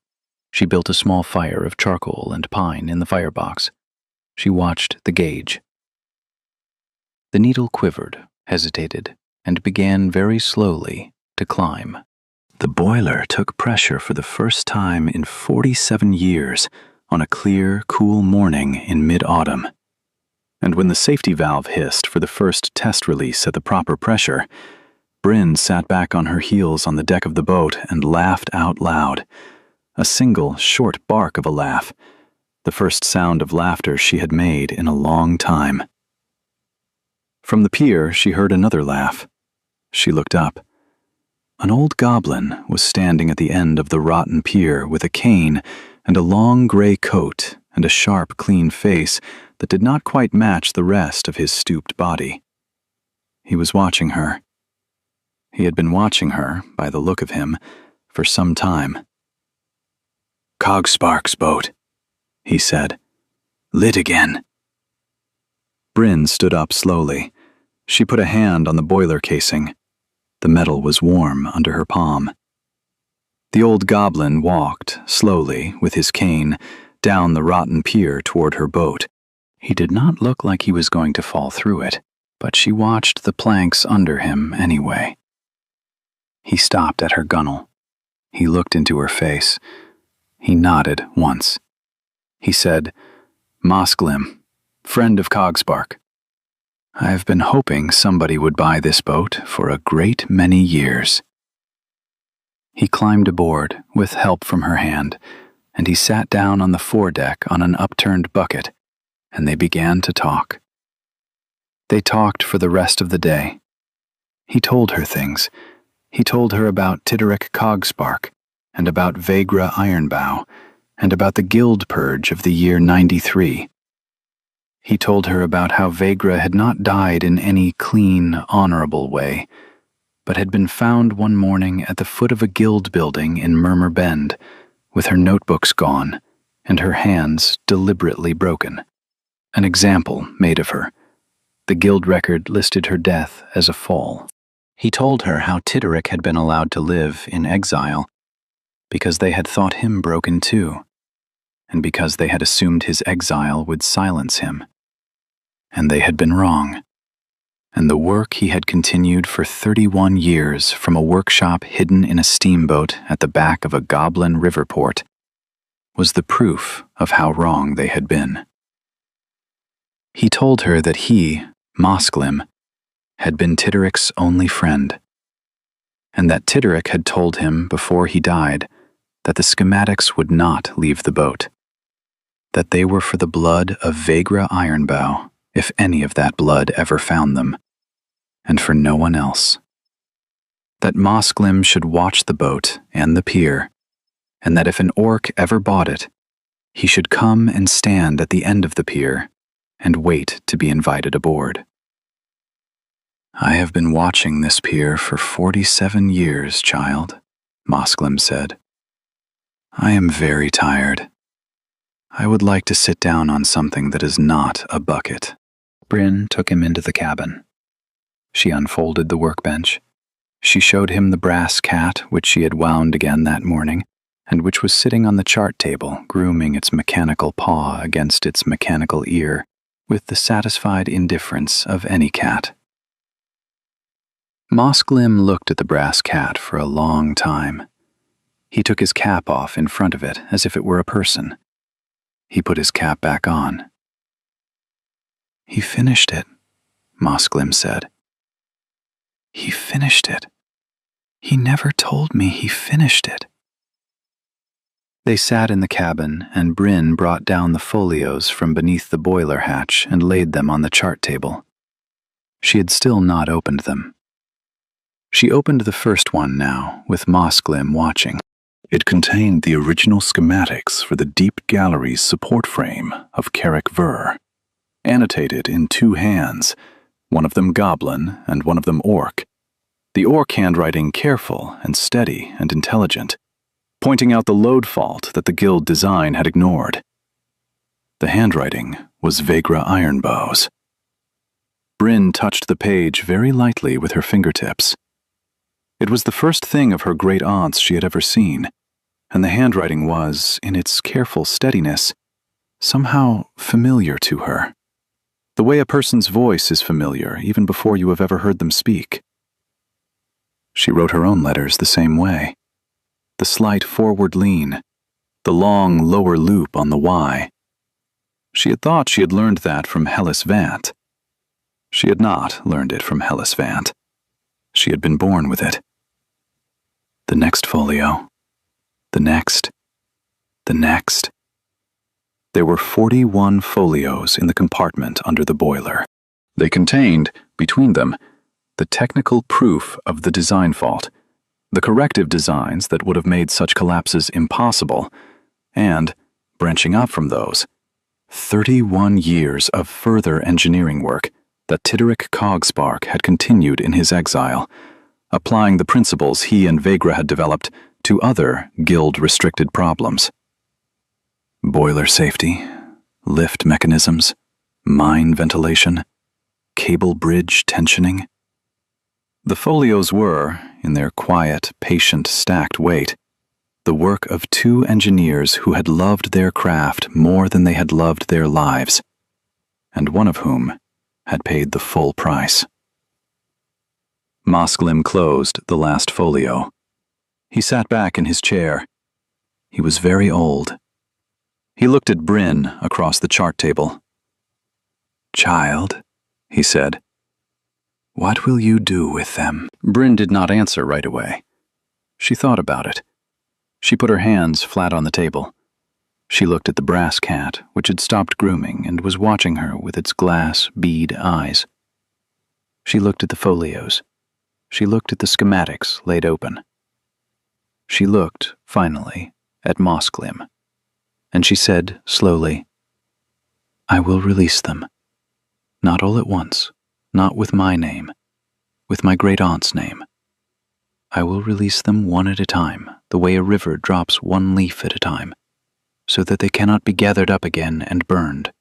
She built a small fire of charcoal and pine in the firebox. She watched the gauge. The needle quivered, hesitated, and began very slowly to climb. The boiler took pressure for the first time in 47 years on a clear, cool morning in mid-autumn. And when the safety valve hissed for the first test release at the proper pressure, Bryn sat back on her heels on the deck of the boat and laughed out loud. A single, short bark of a laugh, the first sound of laughter she had made in a long time. From the pier, she heard another laugh. She looked up. An old goblin was standing at the end of the rotten pier with a cane and a long gray coat and a sharp, clean face that did not quite match the rest of his stooped body. He was watching her. He had been watching her, by the look of him, for some time. "Cogspark's boat," he said. "Lit again." Bryn stood up slowly. She put a hand on the boiler casing. The metal was warm under her palm. The old goblin walked, slowly, with his cane, down the rotten pier toward her boat. He did not look like he was going to fall through it, but she watched the planks under him anyway. He stopped at her gunwale. He looked into her face. He nodded once. He said, "Mosglim, friend of Cogspark. I've been hoping somebody would buy this boat for a great many years." He climbed aboard with help from her hand, and he sat down on the foredeck on an upturned bucket, and they began to talk. They talked for the rest of the day. He told her things. He told her about Tideric Cogspark, and about Vagra Ironbow, and about the guild purge of the year 93. He told her about how Vagra had not died in any clean, honorable way, but had been found one morning at the foot of a guild building in Murmur Bend, with her notebooks gone, and her hands deliberately broken. An example made of her. The guild record listed her death as a fall. He told her how Tideric had been allowed to live in exile because they had thought him broken too, and because they had assumed his exile would silence him. And they had been wrong. And the work he had continued for 31 years from a workshop hidden in a steamboat at the back of a goblin river port was the proof of how wrong they had been. He told her that he, Mosglim, had been Tideric's only friend, and that Tideric had told him before he died that the schematics would not leave the boat, that they were for the blood of Vagra Ironbow, if any of that blood ever found them, and for no one else. That Mosglim should watch the boat and the pier, and that if an orc ever bought it, he should come and stand at the end of the pier and wait to be invited aboard. "I have been watching this pier for 47 years, child," Mosglim said. "I am very tired. I would like to sit down on something that is not a bucket." Bryn took him into the cabin. She unfolded the workbench. She showed him the brass cat which she had wound again that morning, and which was sitting on the chart table, grooming its mechanical paw against its mechanical ear, with the satisfied indifference of any cat. Mosglim looked at the brass cat for a long time. He took his cap off in front of it as if it were a person. He put his cap back on. "He finished it," Mosglim said. "He finished it. He never told me he finished it." They sat in the cabin, and Bryn brought down the folios from beneath the boiler hatch and laid them on the chart table. She had still not opened them. She opened the first one now, with Mosglim watching. It contained the original schematics for the Deep Gallery's support frame of Carrick Ver, annotated in 2 hands, one of them goblin and one of them orc. The orc handwriting careful and steady and intelligent, pointing out the load fault that the guild design had ignored. The handwriting was Vagra Ironbow's. Bryn touched the page very lightly with her fingertips. It was the first thing of her great aunt's she had ever seen, and the handwriting was, in its careful steadiness, somehow familiar to her. The way a person's voice is familiar even before you have ever heard them speak. She wrote her own letters the same way. The slight forward lean, the long lower loop on the Y. She had thought she had learned that from Hellas Vant. She had not learned it from Hellas Vant. She had been born with it. The next folio. The next. The next. There were 41 folios in the compartment under the boiler. They contained, between them, the technical proof of the design fault, the corrective designs that would have made such collapses impossible, and, branching up from those, 31 years of further engineering work that Tideric Cogspark had continued in his exile, applying the principles he and Vegra had developed to other guild-restricted problems. Boiler safety, lift mechanisms, mine ventilation, cable bridge tensioning. The folios were, in their quiet, patient, stacked weight, the work of two engineers who had loved their craft more than they had loved their lives, and one of whom had paid the full price. Mosklim closed the last folio. He sat back in his chair. He was very old. He looked at Bryn across the chart table. "Child," he said, "what will you do with them?" Bryn did not answer right away. She thought about it. She put her hands flat on the table. She looked at the brass cat, which had stopped grooming and was watching her with its glass bead eyes. She looked at the folios. She looked at the schematics laid open. She looked, finally, at Mosklim, and she said slowly, "I will release them. Not all at once, not with my name, with my great-aunt's name. I will release them one at a time, the way a river drops one leaf at a time, so that they cannot be gathered up again and burned.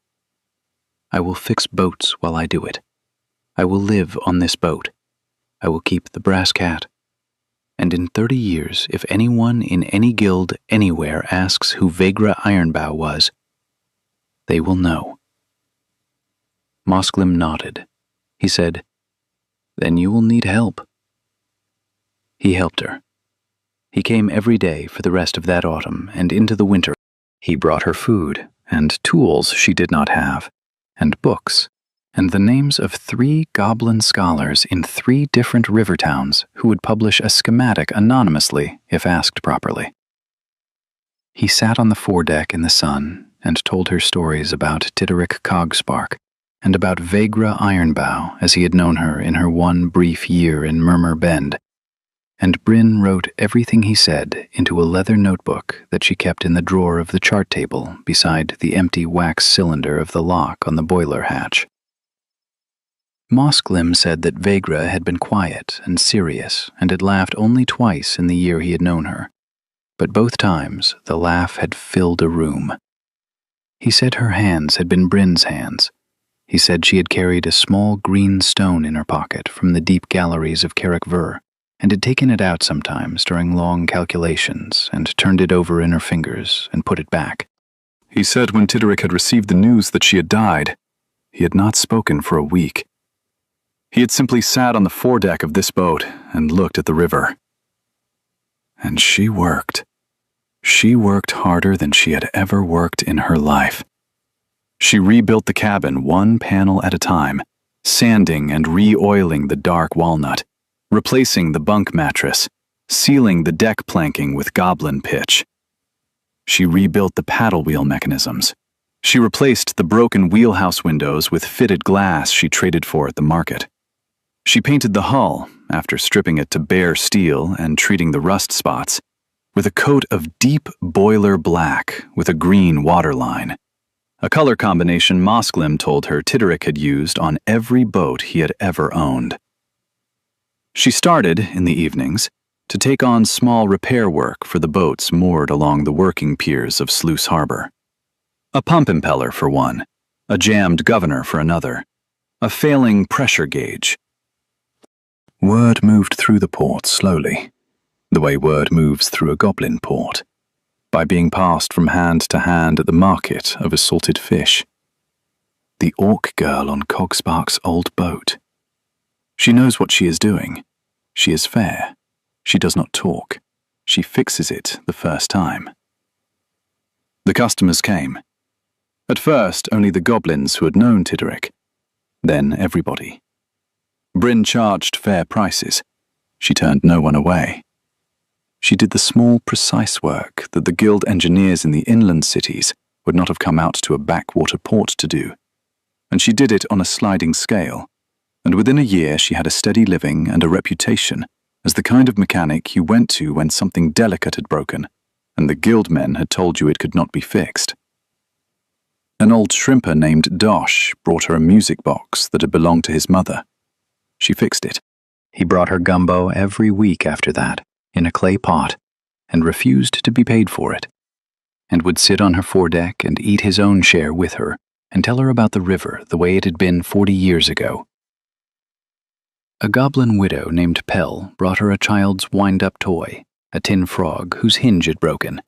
I will fix boats while I do it. I will live on this boat. I will keep the brass cat. And in 30 years, if anyone in any guild anywhere asks who Vegra Ironbow was, they will know." Mosklim nodded. He said, "Then you will need help." He helped her. He came every day for the rest of that autumn and into the winter. He brought her food and tools she did not have, and books, and the names of 3 goblin scholars in 3 different river towns who would publish a schematic anonymously if asked properly. He sat on the foredeck in the sun and told her stories about Tideric Cogspark and about Vegra Ironbow as he had known her in her one brief year in Murmur Bend, and Bryn wrote everything he said into a leather notebook that she kept in the drawer of the chart table beside the empty wax cylinder of the lock on the boiler hatch. Mosklim said that Vegra had been quiet and serious and had laughed only twice in the year he had known her, but both times the laugh had filled a room. He said her hands had been Bryn's hands. He said she had carried a small green stone in her pocket from the deep galleries of Carrick Ver, and had taken it out sometimes during long calculations and turned it over in her fingers and put it back. He said when Tideric had received the news that she had died, he had not spoken for a week. He had simply sat on the foredeck of this boat and looked at the river. And she worked. She worked harder than she had ever worked in her life. She rebuilt the cabin one panel at a time, sanding and re-oiling the dark walnut, replacing the bunk mattress, sealing the deck planking with goblin pitch. She rebuilt the paddle wheel mechanisms. She replaced the broken wheelhouse windows with fitted glass she traded for at the market. She painted the hull, after stripping it to bare steel and treating the rust spots, with a coat of deep boiler black with a green waterline, a color combination Mosklim told her Tideric had used on every boat he had ever owned. She started, in the evenings, to take on small repair work for the boats moored along the working piers of Sluice Harbor. A pump impeller for one, a jammed governor for another, a failing pressure gauge. Word moved through the port slowly, the way word moves through a goblin port, by being passed from hand to hand at the market of assorted fish. The orc girl on Cogspark's old boat. She knows what she is doing. She is fair. She does not talk. She fixes it the first time. The customers came. At first, only the goblins who had known Tideric. Then everybody. Bryn charged fair prices. She turned no one away. She did the small, precise work that the guild engineers in the inland cities would not have come out to a backwater port to do. And she did it on a sliding scale. And within a year she had a steady living and a reputation as the kind of mechanic you went to when something delicate had broken, and the guild men had told you it could not be fixed. An old shrimper named Dosh brought her a music box that had belonged to his mother. She fixed it. He brought her gumbo every week after that, in a clay pot, and refused to be paid for it, and would sit on her foredeck and eat his own share with her, and tell her about the river the way it had been 40 years ago. A goblin widow named Pell brought her a child's wind-up toy, a tin frog whose hinge had broken.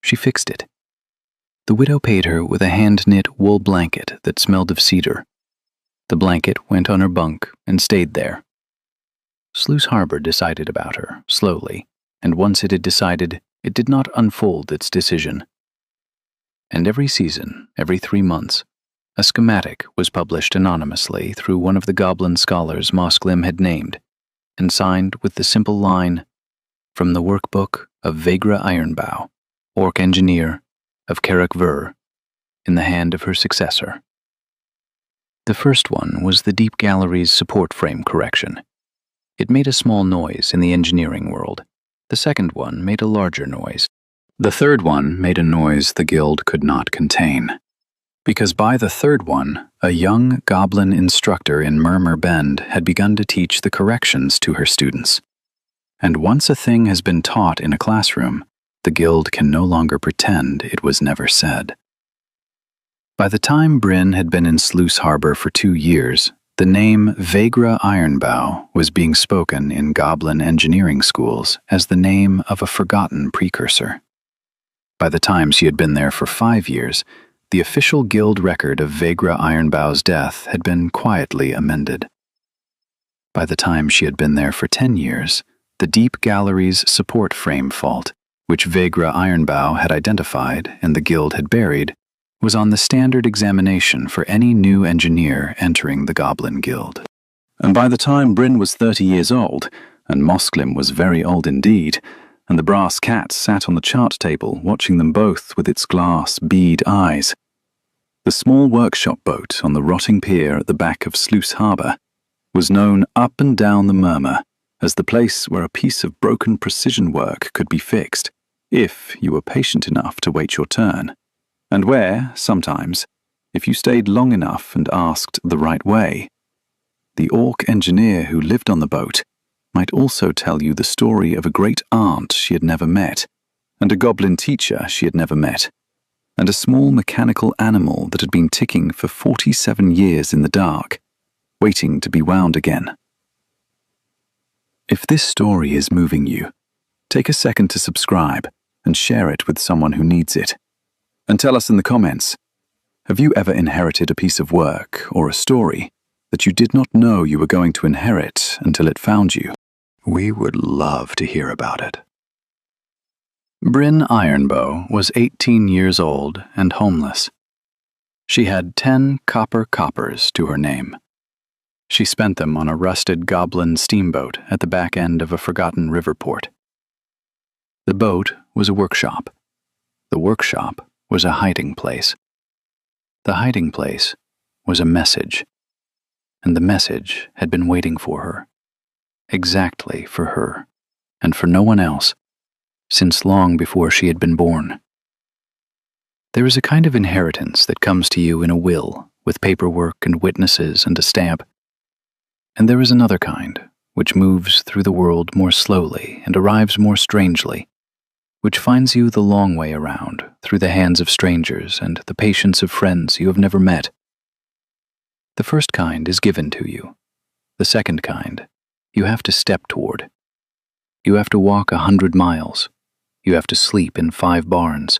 She fixed it. The widow paid her with a hand-knit wool blanket that smelled of cedar. The blanket went on her bunk and stayed there. Sluice Harbor decided about her, slowly, and once it had decided, it did not unfold its decision. And every season, every 3 months, a schematic was published anonymously through one of the goblin scholars Mosglim had named, and signed with the simple line, "From the workbook of Vegra Ironbow, Orc Engineer of Carrick Ver," in the hand of her successor. The first one was the Deep Gallery's support frame correction. It made a small noise in the engineering world. The second one made a larger noise. The third one made a noise the guild could not contain. Because by the third one, a young goblin instructor in Murmur Bend had begun to teach the corrections to her students. And once a thing has been taught in a classroom, the guild can no longer pretend it was never said. By the time Bryn had been in Sluice Harbor for 2 years, the name Vegra Ironbow was being spoken in goblin engineering schools as the name of a forgotten precursor. By the time she had been there for 5 years, the official guild record of Vegra Ironbow's death had been quietly amended. By the time she had been there for 10 years, the Deep Gallery's support frame fault, which Vegra Ironbow had identified and the guild had buried, was on the standard examination for any new engineer entering the Goblin Guild. And by the time Bryn was 30 years old, and Mosglim was very old indeed, and the brass cat sat on the chart table watching them both with its glass bead eyes, the small workshop boat on the rotting pier at the back of Sluice Harbor was known up and down the Murmur as the place where a piece of broken precision work could be fixed, if you were patient enough to wait your turn, and where, sometimes, if you stayed long enough and asked the right way, the orc engineer who lived on the boat might also tell you the story of a great aunt she had never met, and a goblin teacher she had never met, and a small mechanical animal that had been ticking for 47 years in the dark, waiting to be wound again. If this story is moving you, take a second to subscribe and share it with someone who needs it. And tell us in the comments, have you ever inherited a piece of work or a story that you did not know you were going to inherit until it found you? We would love to hear about it. Bryn Ironbow was 18 years old and homeless. She had 10 copper coppers to her name. She spent them on a rusted Goblin Steamboat at the back end of a forgotten river port. The boat was a workshop. The workshop was a hiding place. The hiding place was a message. And the message had been waiting for her. Exactly for her, and for no one else, since long before she had been born. There is a kind of inheritance that comes to you in a will, with paperwork and witnesses and a stamp. And there is another kind, which moves through the world more slowly and arrives more strangely, which finds you the long way around, through the hands of strangers and the patience of friends you have never met. The first kind is given to you. The second kind, you have to step toward. You have to walk 100 miles. You have to sleep in 5 barns.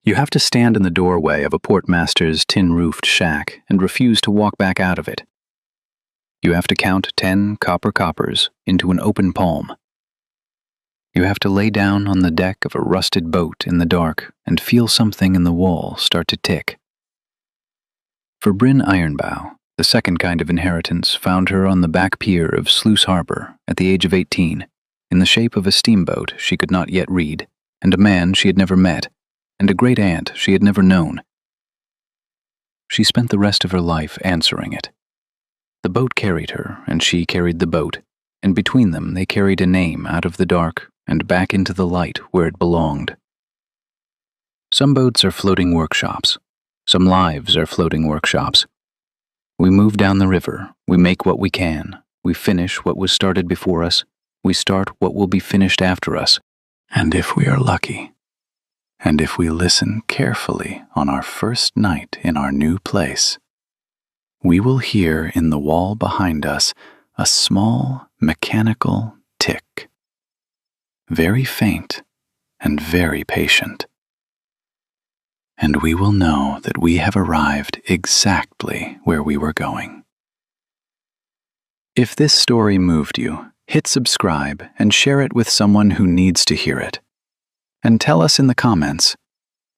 You have to stand in the doorway of a portmaster's tin-roofed shack and refuse to walk back out of it. You have to count 10 copper coppers into an open palm. You have to lay down on the deck of a rusted boat in the dark and feel something in the wall start to tick. For Bryn Ironbow, the second kind of inheritance found her on the back pier of Sluice Harbor at the age of 18, in the shape of a steamboat she could not yet read, and a man she had never met, and a great-aunt she had never known. She spent the rest of her life answering it. The boat carried her, and she carried the boat, and between them they carried a name out of the dark and back into the light where it belonged. Some boats are floating workshops. Some lives are floating workshops. We move down the river, we make what we can, we finish what was started before us, we start what will be finished after us, And if we are lucky, and if we listen carefully on our first night in our new place, we will hear in the wall behind us a small mechanical tick, very faint and very patient. And we will know that we have arrived exactly where we were going. If this story moved you, hit subscribe and share it with someone who needs to hear it. And tell us in the comments,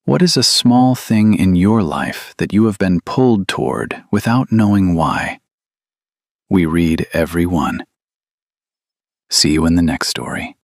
what is a small thing in your life that you have been pulled toward without knowing why? We read every one. See you in the next story.